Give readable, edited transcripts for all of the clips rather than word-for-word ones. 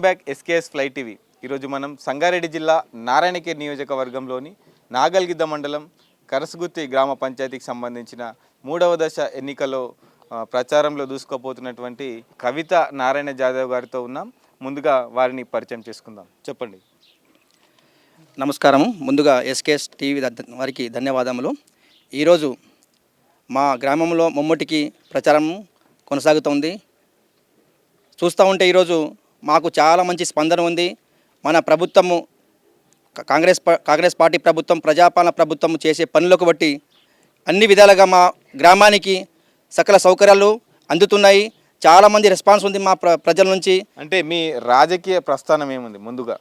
Back SKS fly TV. ఈరోజు మనం సంగారెడ్డి జిల్లా నారాయణఖేడ్ నియోజకవర్గంలోని నాగల్గిద్ద మండలం కరసగుత్తి గ్రామ పంచాయతీకి సంబంధించిన 3వ దశ ఎన్నికల్లో ప్రచారంలో దూసుకుపోతున్నటువంటి కవిత నారాయణ జాదవ్ గారితో ఉన్నాం. ముందుగా వారిని పరిచయం చేసుకుందాం. చెప్పండి. నమస్కారం. ముందుగా ఎస్కేఎస్ టీవీ వారికి ధన్యవాదములు. ఈరోజు మా గ్రామంలో ముమ్మటికి ప్రచారం కొనసాగుతోంది. చూస్తూ ఉంటే ఈరోజు మాకు చాలా మంచి స్పందన ఉంది. మన ప్రభుత్వము కాంగ్రెస్ పార్టీ ప్రభుత్వం ప్రజాపాలన ప్రభుత్వం చేసే పనులకు బట్టి అన్ని విధాలుగా మా గ్రామానికి సకల సౌకర్యాలు అందుతున్నాయి. చాలామంది రెస్పాన్స్ ఉంది మా ప్రజల నుంచి. అంటే మీ రాజకీయ ప్రస్థానం ఏముంది? ముందుగా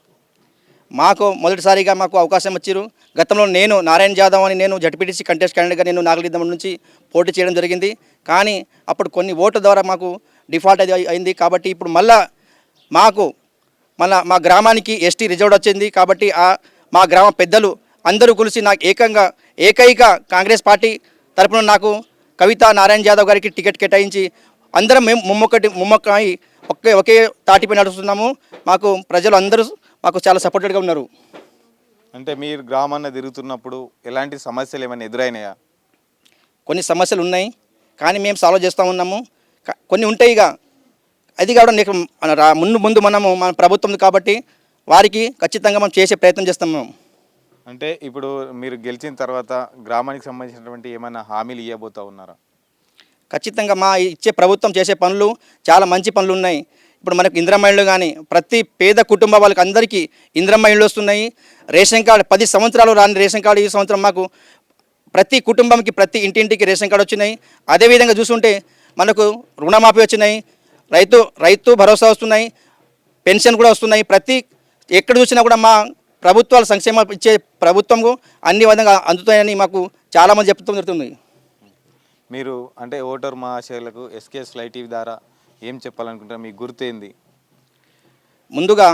మాకు మొదటిసారిగా మాకు అవకాశం వచ్చారు. గతంలో నేను నారాయణ జాదవ్ అని నేను జడ్పీటీసీ కంటెస్ట్ క్యాండిడేట్గా నేను నాగలిద్దాం నుంచి పోటీ చేయడం జరిగింది. కానీ అప్పుడు కొన్ని ఓట్ల ద్వారా మాకు డిఫాల్ట్ అయింది. కాబట్టి ఇప్పుడు మళ్ళా మా గ్రామానికి ఎస్టీ రిజర్వ్డ్ వచ్చింది. కాబట్టి మా గ్రామ పెద్దలు అందరూ కలిసి నాకు ఏకైక కాంగ్రెస్ పార్టీ తరపున నాకు కవిత నారాయణ జాదవ్ గారికి టికెట్ కేటాయించి అందరం మేము ముమ్మక్కై ఒకే తాటిపై నడుస్తున్నాము. మాకు ప్రజలు అందరూ మాకు చాలా సపోర్టెడ్గా ఉన్నారు. అంటే మీరు గ్రామాన్ని తిరుగుతున్నప్పుడు ఎలాంటి సమస్యలు ఏమైనా ఎదురైనాయా? కొన్ని సమస్యలు ఉన్నాయి, కానీ మేము సాల్వ్ చేస్తూ ఉన్నాము. కొన్ని ఉంటాయి. ఇక అది కూడా నీకు ముందు మన ప్రభుత్వం కాబట్టి వారికి ఖచ్చితంగా మనం చేసే ప్రయత్నం చేస్తాము. అంటే ఇప్పుడు మీరు గెలిచిన తర్వాత గ్రామానికి సంబంధించినటువంటి ఏమైనా హామీలు ఇవ్వబోతూ ఉన్నారా? ఖచ్చితంగా మా ఇచ్చే ప్రభుత్వం చేసే పనులు చాలా మంచి పనులు ఉన్నాయి. ఇప్పుడు మనకు ఇందిరమ్మ ఇళ్ళు కానీ ప్రతి పేద కుటుంబ వాళ్ళకి అందరికీ ఇందిరమ్మ ఇళ్ళు వస్తున్నాయి. రేషన్ కార్డు 10 సంవత్సరాలు రాని రేషన్ కార్డు ఈ సంవత్సరం మాకు ప్రతి కుటుంబంకి ప్రతి ఇంటింటికి రేషన్ కార్డు వచ్చినాయి. అదేవిధంగా చూస్తుంటే మనకు రుణమాఫీ వచ్చినాయి, రైతు భరోసా వస్తున్నాయి, పెన్షన్ కూడా వస్తున్నాయి. ఎక్కడ చూసినా కూడా మా ప్రభుత్వాలు సంక్షేమ ఇచ్చే ప్రభుత్వం అన్ని విధంగా అందుతాయని మాకు చాలామంది చెప్తూ జరుగుతుంది. మీరు అంటే ఓటర్ మహాశయులకు ఎస్కేఎస్ ఫ్లై టీవీ ద్వారా ఏం చెప్పాలనుకుంటారు? మీ గుర్తు ఏంది? ముందుగా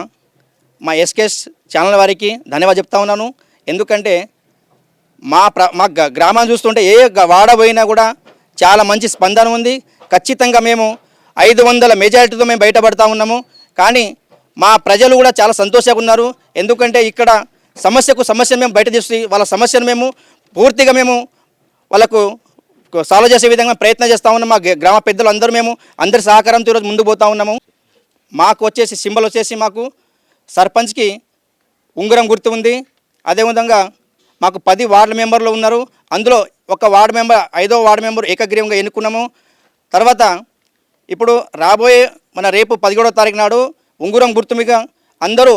మా ఎస్కేఎస్ ఛానల్ వారికి ధన్యవాదాలు చెప్తా ఉన్నాను. ఎందుకంటే మా గ్రామాన్ని చూస్తుంటే ఏ వాడ పోయినా కూడా చాలా మంచి స్పందన ఉంది. ఖచ్చితంగా మేము 500 మెజారిటీతో మేము బయటపడతా ఉన్నాము. కానీ మా ప్రజలు కూడా చాలా సంతోషంగా ఉన్నారు. ఎందుకంటే ఇక్కడ సమస్యను మేము బయట తీసి వాళ్ళ సమస్యను మేము పూర్తిగా వాళ్ళకు సాల్వ్ చేసే విధంగా ప్రయత్నం చేస్తూ ఉన్నాం. మా గ్రామ పెద్దలు అందరి సహకారంతో ఈరోజు ముందుకు పోతూ ఉన్నాము. మాకు వచ్చేసి సింబల్ వచ్చేసి మాకు సర్పంచ్కి ఉంగరం గుర్తు ఉంది. అదేవిధంగా మాకు 10 వార్డు మెంబర్లు ఉన్నారు. అందులో ఒక వార్డు మెంబర్ 5వ వార్డు మెంబర్ ఏకగ్రీవంగా ఎన్నుకున్నాము. తర్వాత ఇప్పుడు రాబోయే రేపు 17వ తారీఖు నాడు ఉంగరం గుర్తు మీద అందరూ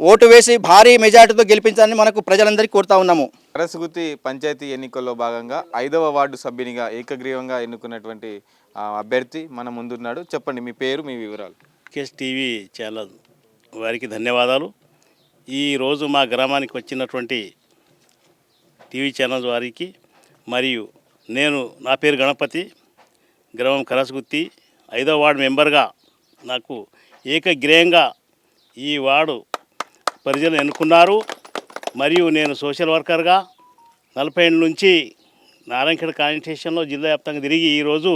ఓటు వేసి భారీ మెజార్టీతో గెలిపించాలని మనకు ప్రజలందరికీ కోరుతా ఉన్నాము. కరసగుత్తి పంచాయతీ ఎన్నికల్లో భాగంగా 5వ వార్డు సభ్యునిగా ఏకగ్రీవంగా ఎన్నుకున్నటువంటి అభ్యర్థి మన ముందున్నాడు. చెప్పండి మీ పేరు, మీ వివరాలు. ఎస్కేఎస్ టీవీ ఛానల్ వారికి ధన్యవాదాలు. ఈరోజు మా గ్రామానికి వచ్చినటువంటి టీవీ ఛానల్ వారికి మరియు నా పేరు గణపతి, గ్రామం కరసగుత్తి, 5వ వార్డు మెంబర్గా నాకు ఏకగ్రీవంగా ఈ వార్డు ప్రజలు ఎన్నుకున్నారు. మరియు నేను సోషల్ వర్కర్గా 40 ఏళ్ళ నుంచి నారాయణఖేడ్ కాన్స్టిట్యూషన్లో జిల్లా వ్యాప్తంగా తిరిగి ఈరోజు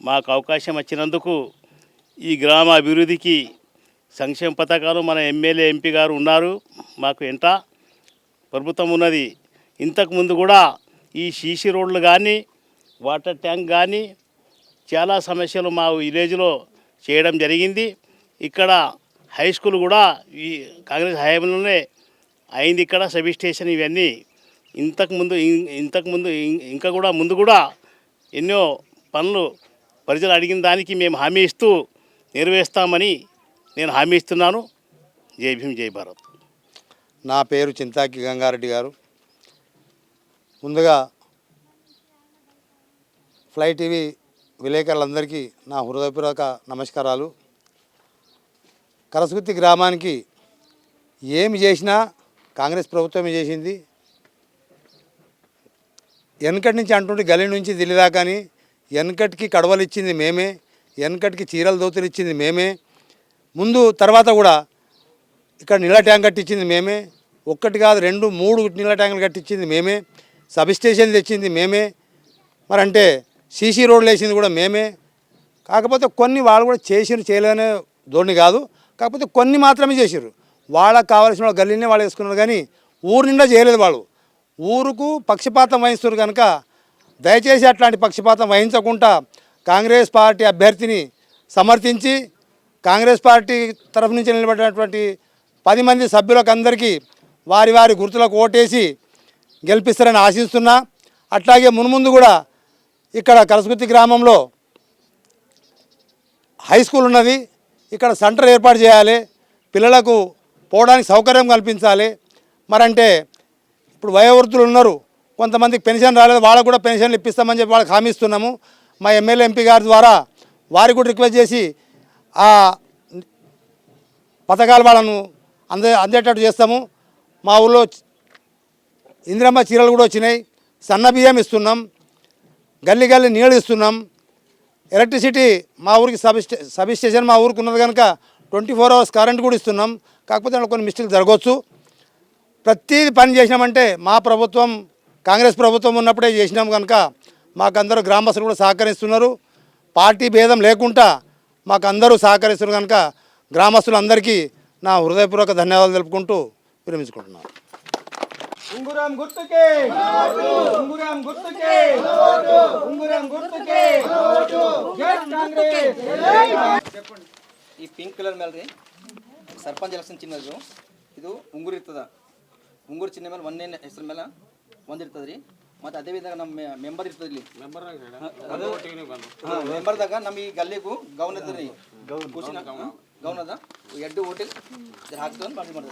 మాకు అవకాశం వచ్చినందుకు ఈ గ్రామ అభివృద్ధికి సంక్షేమ పథకాలు మన ఎమ్మెల్యే ఎంపీ గారు ఉన్నారు. మాకు ఎంట ప్రభుత్వం ఉన్నది. ఇంతకుముందు కూడా ఈ సీసీ రోడ్లు కానీ వాటర్ ట్యాంక్ కానీ చాలా సమస్యలు మా విలేజ్లో చేయడం జరిగింది. ఇక్కడ హై స్కూల్ కూడా ఈ కాంగ్రెస్ హయాంలోనే అయింది. ఇక్కడ సబ్ స్టేషన్ ఇవన్నీ ఇంతకుముందు ఇంకా కూడా ముందు కూడా ఎన్నో పనులు ప్రజలు అడిగిన దానికి మేము హామీ ఇస్తూ నెరవేరుస్తామని నేను హామీ ఇస్తున్నాను. జై భీమ్, జై భారత్. నా పేరు చింతాకి గంగారెడ్డి గారు. ముందుగా ఫ్లై టీవీ విలేకరులందరికీ నా హృదయపూర్వక నమస్కారాలు. కరసగుత్తి గ్రామానికి ఏమి చేసినా కాంగ్రెస్ ప్రభుత్వమే చేసింది. వెనకటి నుంచి అంటుంటే గల్లీ నుంచి ఢిల్లీ దాకాని వెనకటికి కడవలు ఇచ్చింది మేమే, వెనకటికి చీరల దోతులు ఇచ్చింది మేమే, ముందు తర్వాత కూడా ఇక్కడ నీళ్ళ ట్యాంక్ కట్టించింది మేమే. 1 కాదు 2, 3 నీళ్ళ ట్యాంకులు కట్టించింది మేమే. సబ్ స్టేషన్ తెచ్చింది మేమే. మరంటే సీసీ రోడ్లు వేసింది కూడా మేమే. కాకపోతే కొన్ని వాళ్ళు కూడా చేయలేదనే ధోరణి కాదు. కాకపోతే కొన్ని మాత్రమే చేసారు. వాళ్ళకి కావాల్సిన గల్లీనే వాళ్ళు వేసుకున్నారు కానీ ఊరు నిండా చేయలేదు. వాళ్ళు ఊరుకు పక్షపాతం వహిస్తున్నారు కనుక దయచేసి అట్లాంటి పక్షపాతం వహించకుండా కాంగ్రెస్ పార్టీ అభ్యర్థిని సమర్థించి కాంగ్రెస్ పార్టీ తరఫు నుంచి నిలబడినటువంటి 10 మంది సభ్యులకు అందరికీ వారి వారి గుర్తులకు ఓటేసి గెలిపిస్తారని ఆశిస్తున్నా. అట్లాగే మున్ముందు కూడా ఇక్కడ కరసగుత్తి గ్రామంలో హై స్కూల్ ఉన్నది. ఇక్కడ సెంటర్ ఏర్పాటు చేయాలి, పిల్లలకు పోవడానికి సౌకర్యం కల్పించాలి. మరంటే ఇప్పుడు వయోవృద్ధులు ఉన్నారు, కొంతమందికి పెన్షన్ రాలేదు, వాళ్ళకు కూడా పెన్షన్లు ఇప్పిస్తామని చెప్పి వాళ్ళకి హామీ ఇస్తున్నాము. మా ఎమ్మెల్యే ఎంపీ గారి ద్వారా వారికి కూడా రిక్వెస్ట్ చేసి ఆ పథకాలు వాళ్ళను అందేటట్టు చేస్తాము. మా ఊళ్ళో ఇందిరమ్మ చీరలు కూడా వచ్చినాయి, సన్న బియ్యం ఇస్తున్నాం, గల్లీ గల్లీ నీళ్ళు ఇస్తున్నాం. ఎలక్ట్రిసిటీ మా ఊరికి సబ్ స్టేషన్ మా ఊరికి ఉన్నది కనుక 24 hours కరెంట్ కూడా ఇస్తున్నాం. కాకపోతే అందులో కొన్ని మిస్టేక్స్ జరగవచ్చు. ప్రతిదీ పని చేసినామంటే మా ప్రభుత్వం కాంగ్రెస్ ప్రభుత్వం ఉన్నప్పుడే చేసినాం కనుక మాకు అందరూ గ్రామస్తులు కూడా సహకరిస్తున్నారు. పార్టీ భేదం లేకుండా మాకు అందరూ సహకరిస్తున్నారు కనుక గ్రామస్తులందరికీ నా హృదయపూర్వక ధన్యవాదాలు తెలుపుకుంటూ విరమించుకుంటున్నాను. ఉంగురం గుర్తుకే ఉంగురం గుర్తుకే ఉంగురం గుర్తుకే జై కాంగ్రెస్. చెప్పండి. ಈ ಪಿಂಕ್ ಕಲರ್ ಮೇಲೆ ರೀ ಸರ್ಪಂಚ್ ಎಲೆಕ್ಷನ್ ಚಿನ್ನದು ಇದು ಉಂಗುರು ಇರ್ತದ. ಉಂಗುರು ಚಿನ್ನ ಮೇಲೆ ಒಂದೇ ಹೆಸರು ಮೇಲೆ ಒಂದಿರ್ತದೆ ರೀ. ಮತ್ತು ಅದೇ ವಿಧಂಗ ನಮ್ಮ ಮೆಂಬರ್ ಇರ್ತದೆ ಇಲ್ಲಿ ಮೆಂಬರ್ದಾಗ ನಮ್ಮ ಈ ಗಲ್ಲಿಗೂ ಗೌನ್ ಇರ್ತದೆ ರೀ. ಗೌನ್ ಅದ 2 ಹೋಟೆಲ್ ಹಾಕ್ತಂದು ಮಾಡ್ತಾರೆ.